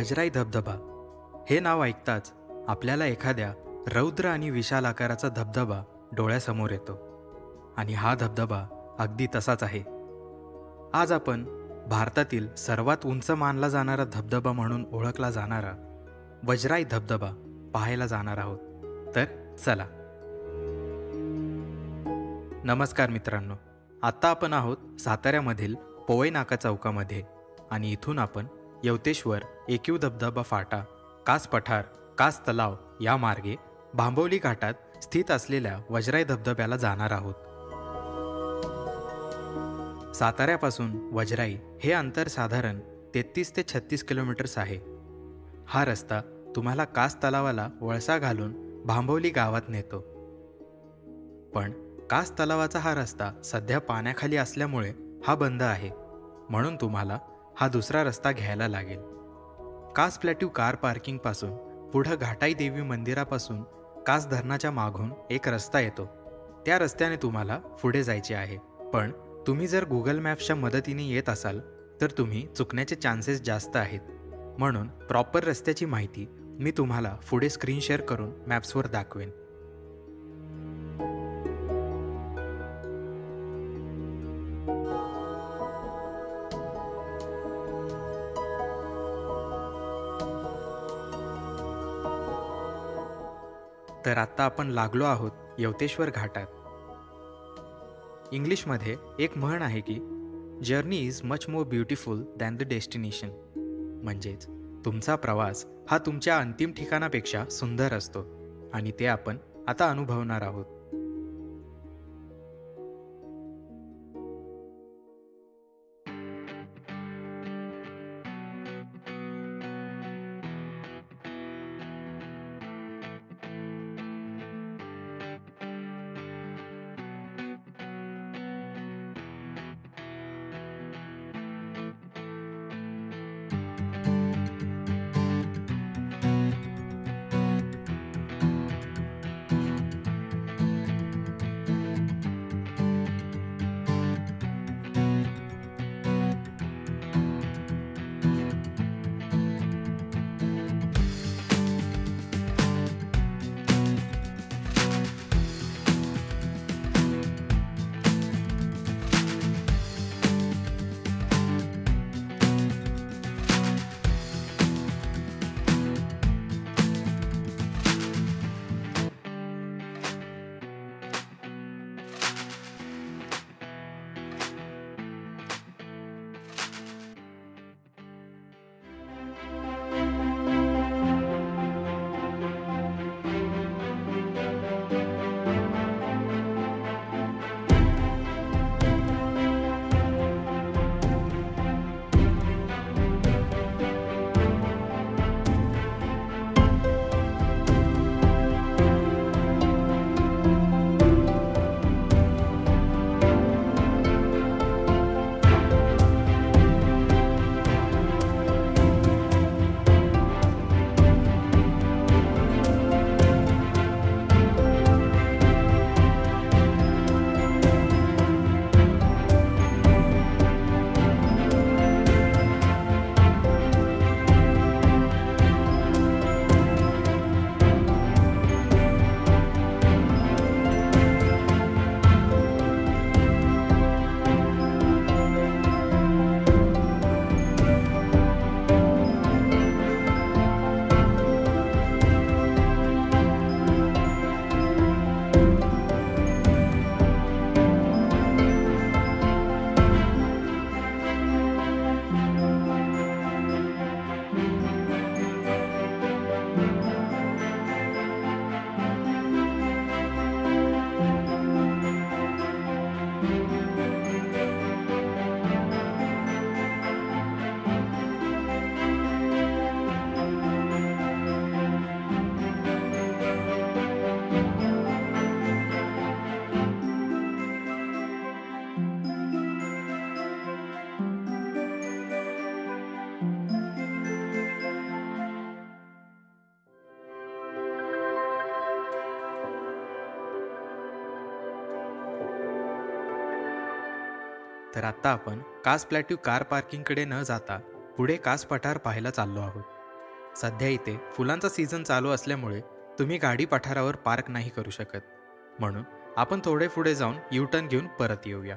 वजराई धबधबा हे नाव ऐकताच आपल्याला एखाद्या रौद्र आणि विशाल आकाराचा धबधबा डोळ्यासमोर येतो आणि हा धबधबा अगदी तसाच आहे. आज आपण भारतातील सर्वात उंच मानला जाणारा धबधबा म्हणून ओळखला जाणारा वजराई धबधबा पाहायला जाणार आहोत. तर चला. नमस्कार मित्रांनो, आत्ता आपण आहोत साताऱ्यामधील पोवई नाका चौकामध्ये आणि इथून आपण यवतेश्वर, एकयू धबधबा फाटा, कास पठार, कास तलाव या मार्गे भांबवली घाटात स्थित असलेल्या वजराई धबधब्याला जाणार आहोत. साताऱ्यापासून वजराई हे अंतर साधारण 33 ते 36 किलोमीटर्स आहे. हा रस्ता तुम्हाला कास तलावाला वळसा घालून भांबवली गावात नेतो. पण कास तलावाचा हा रस्ता सध्या पाण्याखाली असल्यामुळे हा बंद आहे, म्हणून तुम्हाला हा दुसरा रस्ता घ्यायला लागेल. कास प्लॅट्यू कार पार्किंगपासून पुढं घाटाई देवी मंदिरापासून कास धरणाच्या मागून एक रस्ता येतो. त्या रस्त्याने तुम्हाला पुढे जायचे आहे. पण तुम्ही जर गुगल मॅप्सच्या मदतीने येत असाल तर तुम्ही चुकण्याचे चान्सेस जास्त आहेत. म्हणून प्रॉपर रस्त्याची माहिती मी तुम्हाला पुढे स्क्रीन शेअर करून मॅप्सवर दाखवेन. तर आत्ता आपण लागलो आहोत यवतेश्वर घाटात. इंग्लिशमध्ये एक म्हण आहे की journey is much more beautiful than the destination. म्हणजेच तुमचा प्रवास हा तुमच्या अंतिम ठिकाणापेक्षा सुंदर असतो आणि ते आपण आता अनुभवणार आहोत. तर आत्ता आपण कास प्लॅट्यू कार पार्किंगकडे न जाता पुढे कास पठार पाहायला चाललो आहोत. सध्या इथे फुलांचा सीझन चालू असल्यामुळे तुम्ही गाडी पठारावर पार्क नाही करू शकत. म्हणून आपण थोडे पुढे जाऊन यू टर्न घेऊन परत येऊया.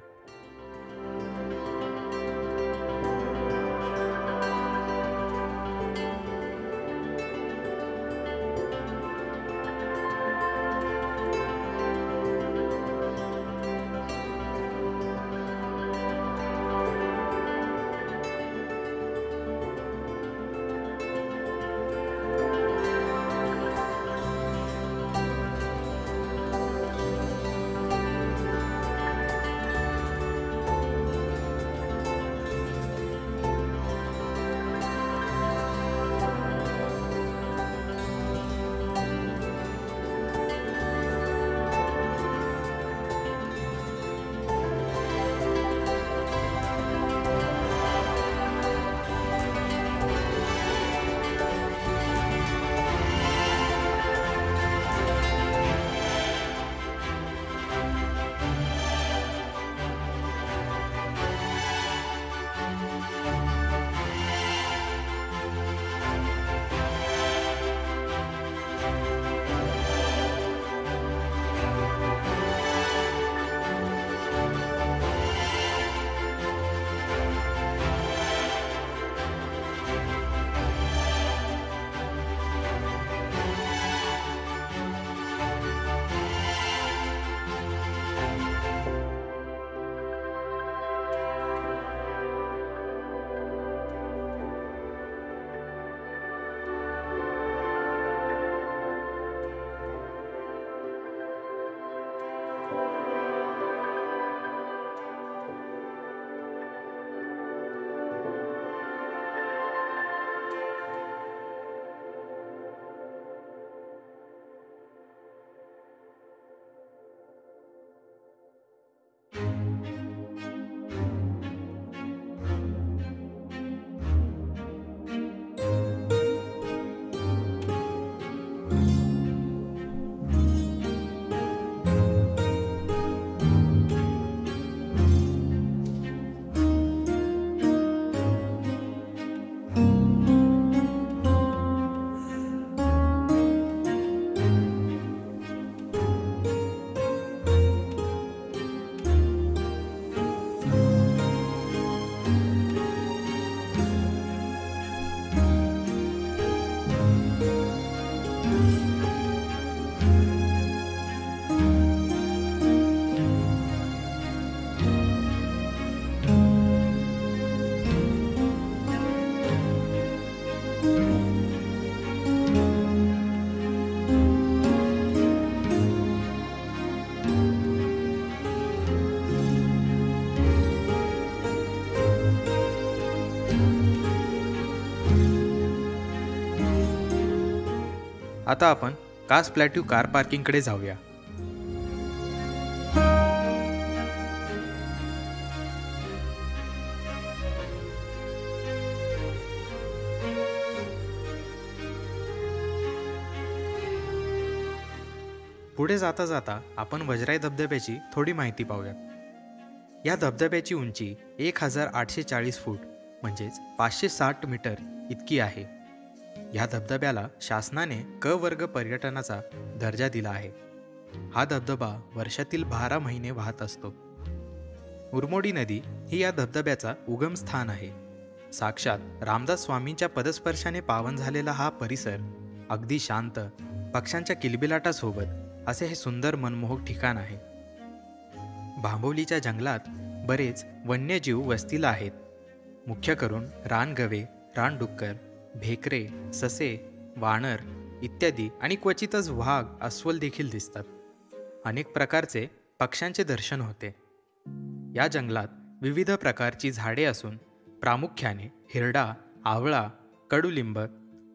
आता आपण कास प्लॅट्यू कार पार्किंगकडे जाऊया. पुढे जाता जाता आपण वजराई धबधब्याची थोडी माहिती पाहूयात. या धबधब्याची उंची 1840 फूट म्हणजेच 560 मीटर इतकी आहे. या धबधब्याला शासनाने क वर्ग पर्यटनाचा दर्जा दिला आहे. हा धबधबा वर्षातील 12 महिने वाहत असतो. उरमोडी नदी ही या धबधब्याचा उगम स्थान आहे. साक्षात रामदास स्वामींच्या पदस्पर्शाने पावन झालेला हा परिसर अगदी शांत, पक्ष्यांच्या किलबिलाटासोबत असे हे सुंदर मनमोहक ठिकाण आहे. भांबवलीच्या जंगलात बरेच वन्यजीव वस्तीला आहेत. मुख्य करून रानगवे, रानडुक्कर, भेकरे, ससे, वानर इत्यादी आणि क्वचितच वाघ, अस्वल देखील दिसतात. अनेक प्रकारचे पक्ष्यांचे दर्शन होते. या जंगलात विविध प्रकारची झाडे असून प्रामुख्याने हिरडा, आवळा, कडुलिंब,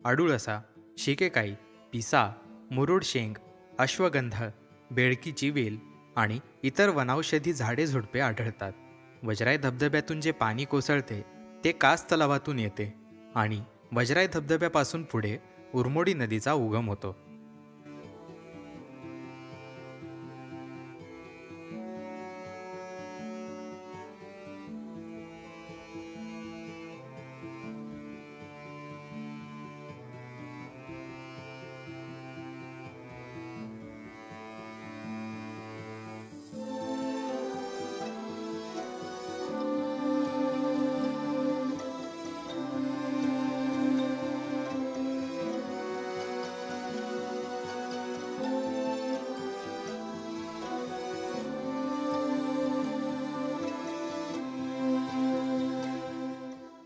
अडुळसा, शिकेकाई, पिसा, मुरुड शेंग, अश्वगंध, बेडकीची वेल आणि इतर वनौषधी झाडे झुडपे आढळतात. वजराई धबधब्यातून जे पाणी कोसळते ते कास तलावातून येते आणि वजराई धबधब्यापासून पुढे उरमोडी नदीचा उगम होतो.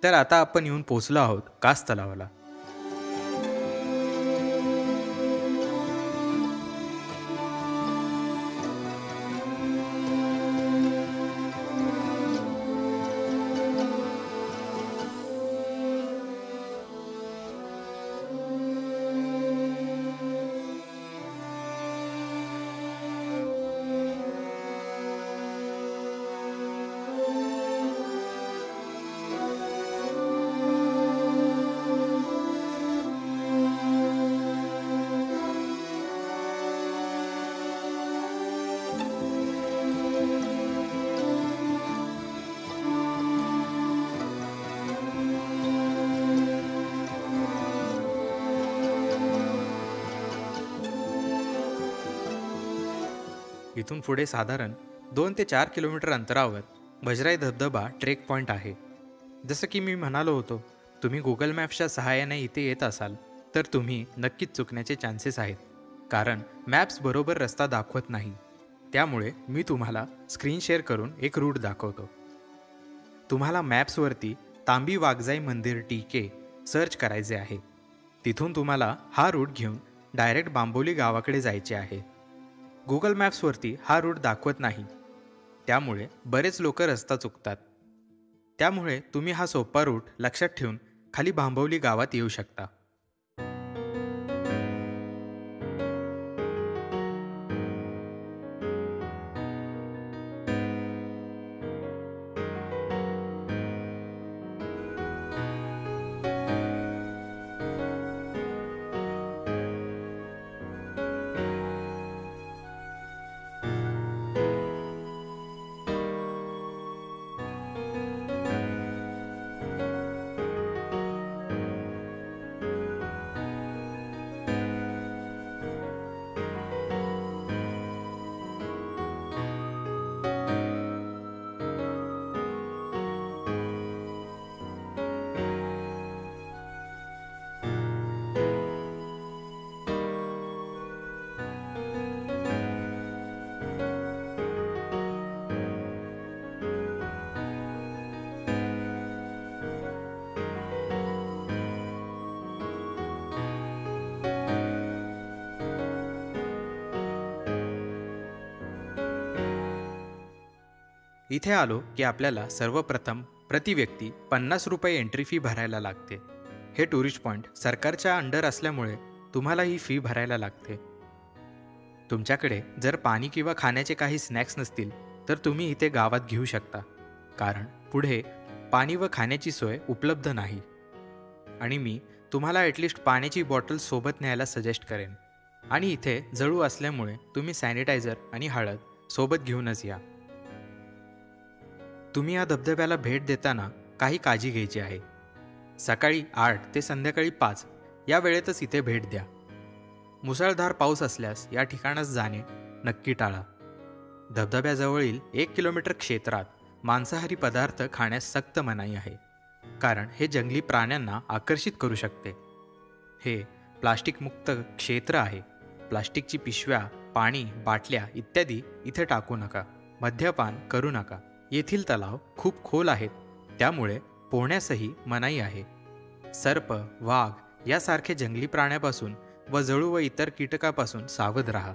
तर आता आपण येऊन पोचलो आहोत कास तलावाला. इथून पुढे साधारण 2 ते 4 किलोमीटर अंतरावर वजराई धबधबा ट्रेक पॉईंट आहे. जसं की मी म्हणालो होतो, तुम्ही गुगल मॅप्सच्या सहाय्याने इथे येत असाल तर तुम्ही नक्कीच चुकण्याचे चान्सेस आहेत, कारण मॅप्स बरोबर रस्ता दाखवत नाही. त्यामुळे मी तुम्हाला स्क्रीन शेअर करून एक रूट दाखवतो. तुम्हाला मॅप्सवरती तांबी वाघजाई मंदिर टीके सर्च करायचे आहे. तिथून तुम्हाला हा रूट घेऊन डायरेक्ट बांबोली गावाकडे जायचे आहे. गुगल मॅप्सवरती हा रूट दाखवत नाही, त्यामुळे बरेच लोक रस्ता चुकतात. त्यामुळे तुम्ही हा सोपा रूट लक्षात ठेवून खाली बांबवली गावात येऊ शकता. इथे आलो की आपल्याला सर्वप्रथम प्रति व्यक्ती 50 रुपये एंट्री फी भरायला लागते. हे टुरिस्ट पॉईंट सरकारच्या अंडर असल्यामुळे तुम्हाला ही फी भरायला लागते. तुमच्याकडे जर पाणी किंवा खाण्याचे काही स्नॅक्स नसतील तर तुम्ही इथे गावात घेऊ शकता, कारण पुढे पाणी व खाण्याची सोय उपलब्ध नाही. आणि मी तुम्हाला ॲटलिस्ट पाण्याची बॉटल सोबत न्यायला सजेस्ट करेन. आणि इथे जळू असल्यामुळे तुम्ही सॅनिटायझर आणि हळद सोबत घेऊनच या. तुम्ही या धबधब्याला भेट देताना काही काळजी घ्यायची आहे. सकाळी 8 ते संध्याकाळी 5 या वेळेतच इथे भेट द्या. मुसळधार पाऊस असल्यास या ठिकाणास जाणे नक्की टाळा. धबधब्याजवळील 1 किलोमीटर क्षेत्रात मांसाहारी पदार्थ खाण्यास सक्त मनाई आहे, कारण हे जंगली प्राण्यांना आकर्षित करू शकते. हे प्लास्टिकमुक्त क्षेत्र आहे. प्लास्टिकची पिशव्या, पाणी, बाटल्या इत्यादी इथे टाकू नका. मद्यपान करू नका. येथील तलाव खूप खोल आहेत, त्यामुळे पोहण्यासही मनाई आहे. सर्प, वाघ यासारखे जंगली प्राण्यापासून व जळू व इतर कीटकापासून सावध राहा.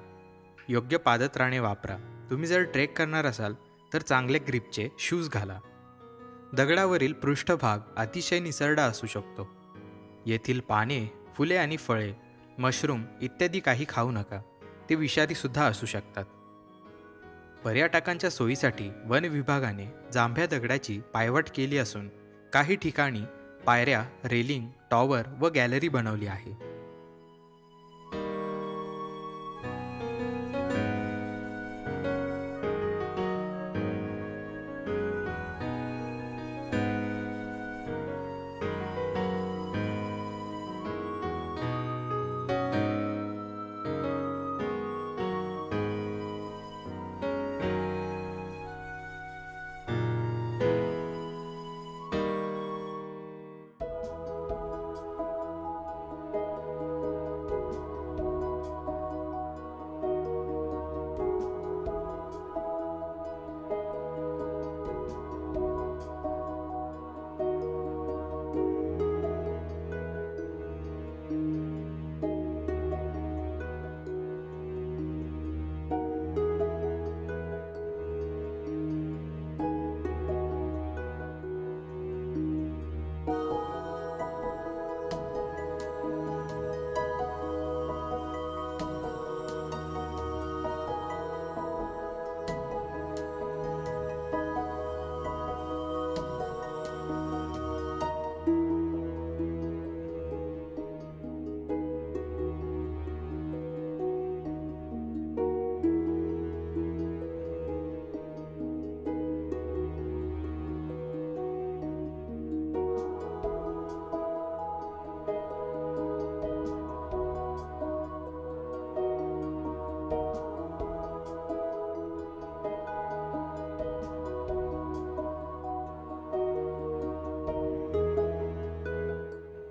योग्य पादत्राणे वापरा. तुम्ही जर ट्रेक करणार असाल तर चांगले ग्रिपचे शूज घाला. दगडावरील पृष्ठभाग अतिशय निसरडा असू शकतो. येथील पाने, फुले आणि फळे, मशरूम इत्यादी काही खाऊ नका. ते विषारीसुद्धा असू शकतात. पर्यटकांच्या सोयीसाठी वन विभागाने जांभ्या दगडाची पायवाट केली असून काही ठिकाणी पायऱ्या, रेलिंग, टॉवर व गॅलरी बनवली आहे.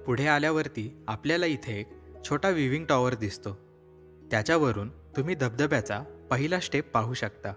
पुढे आल्यावरती आपल्याला इथे एक छोटा विविंग टॉवर दिसतो. त्याच्यावरून तुम्ही धबधब्याचा पहिला स्टेप पाहू शकता.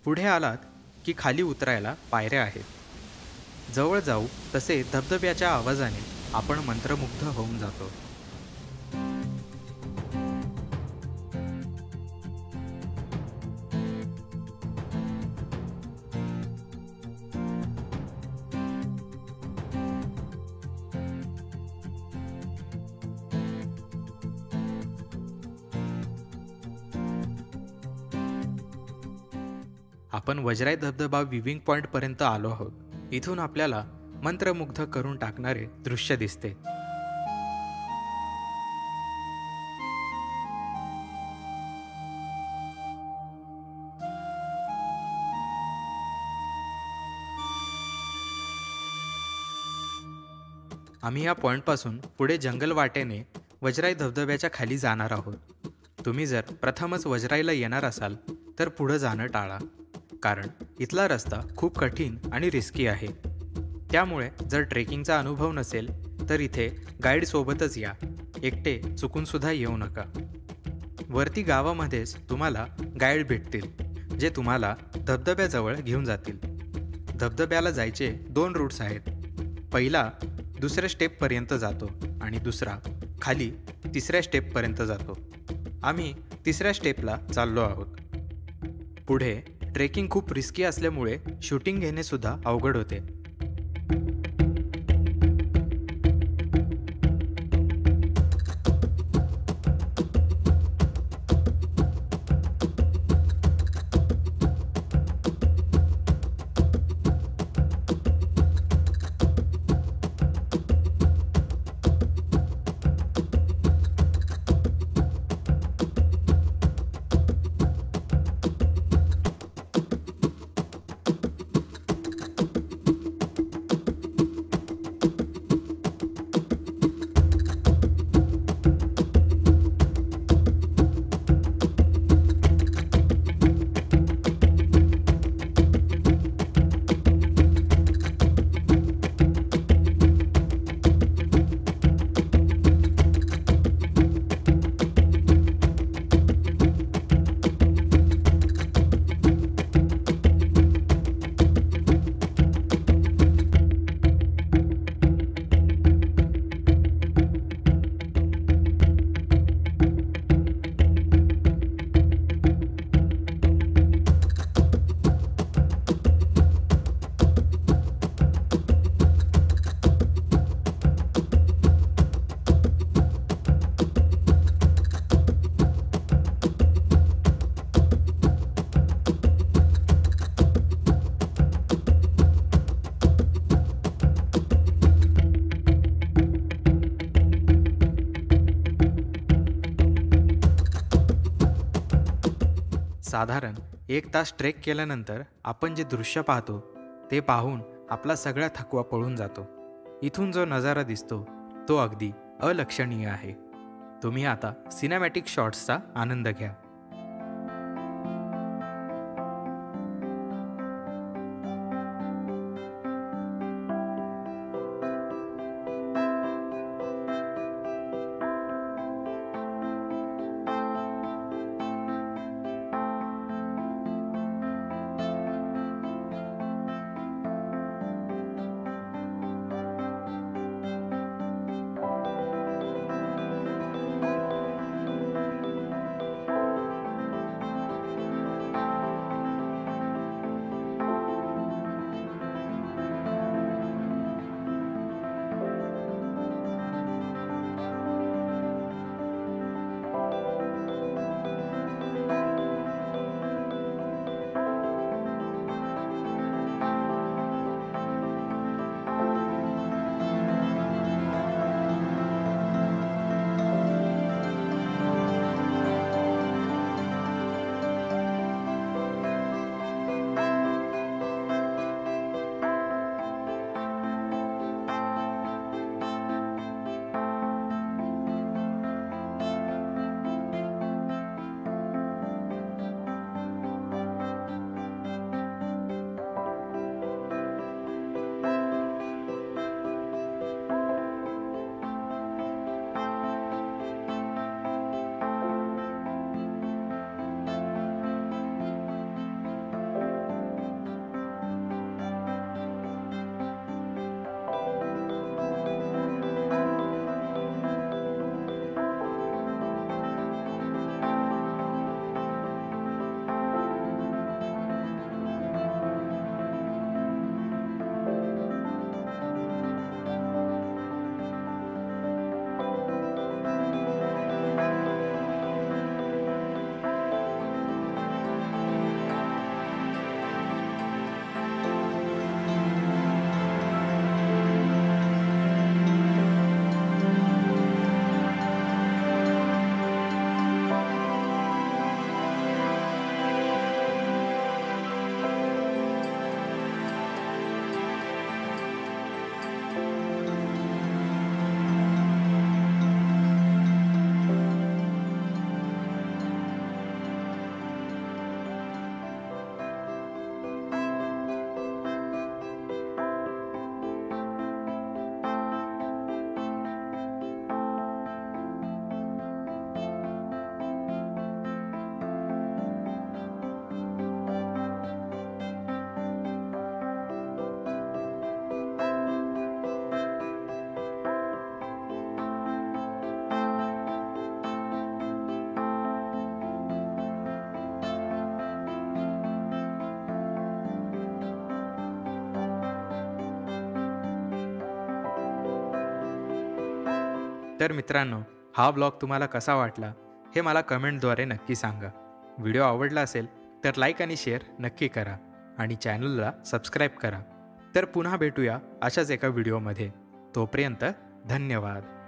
पुढे आलात की खाली उतरायला पायऱ्या आहेत. जवळ जाऊ तसे धबधब्याच्या आवाजाने आपण मंत्रमुग्ध होऊन जातो. आपण वजराई धबधबा विविंग पॉइंट पर्यंत आलो आहोत. इथून आपल्याला मंत्रमुग्ध करून टाकणारे दृश्य दिसते. आम्ही या पॉइंटपासून पुढे जंगल वाटेने वजराई धबधब्याच्या खाली जाणार आहोत. तुम्ही जर प्रथमच वजराईला येणार असाल तर पुढं जाणं टाळा, कारण इथला रस्ता खूप कठीण आणि रिस्की आहे. त्यामुळे जर ट्रेकिंगचा अनुभव नसेल तर इथे गाईडसोबतच या. एकटे चुकूनसुद्धा येऊ नका. वरती गावामध्येच तुम्हाला गाईड भेटतील, जे तुम्हाला धबधब्याजवळ घेऊन जातील. धबधब्याला जायचे 2 रूट्स आहेत. पहिला दुसऱ्या स्टेपपर्यंत जातो आणि दुसरा खाली 3ऱ्या स्टेपपर्यंत जातो. आम्ही 3ऱ्या स्टेपला चाललो आहोत. पुढे ट्रेकिंग खूप रिस्की असल्यामुळे शूटिंग घेणे सुद्धा अवघड होते. साधारण 1 तास ट्रेक केल्यानंतर आपण जे दृश्य पाहतो ते पाहून आपला सगळा थकवा पळून जातो. इथून जो नजारा दिसतो तो अगदी अलक्षणीय आहे. तुम्ही आता सिनेमॅटिक शॉट्सचा आनंद घ्या. तर मित्रांनो, हा ब्लॉग तुम्हाला कसा वाटला हे मला कमेंटद्वारे नक्की सांगा. व्हिडिओ आवडला असेल तर लाईक आणि शेअर नक्की करा आणि चॅनलला सबस्क्राईब करा. तर पुन्हा भेटूया अशाच एका व्हिडिओमध्ये. तोपर्यंत धन्यवाद.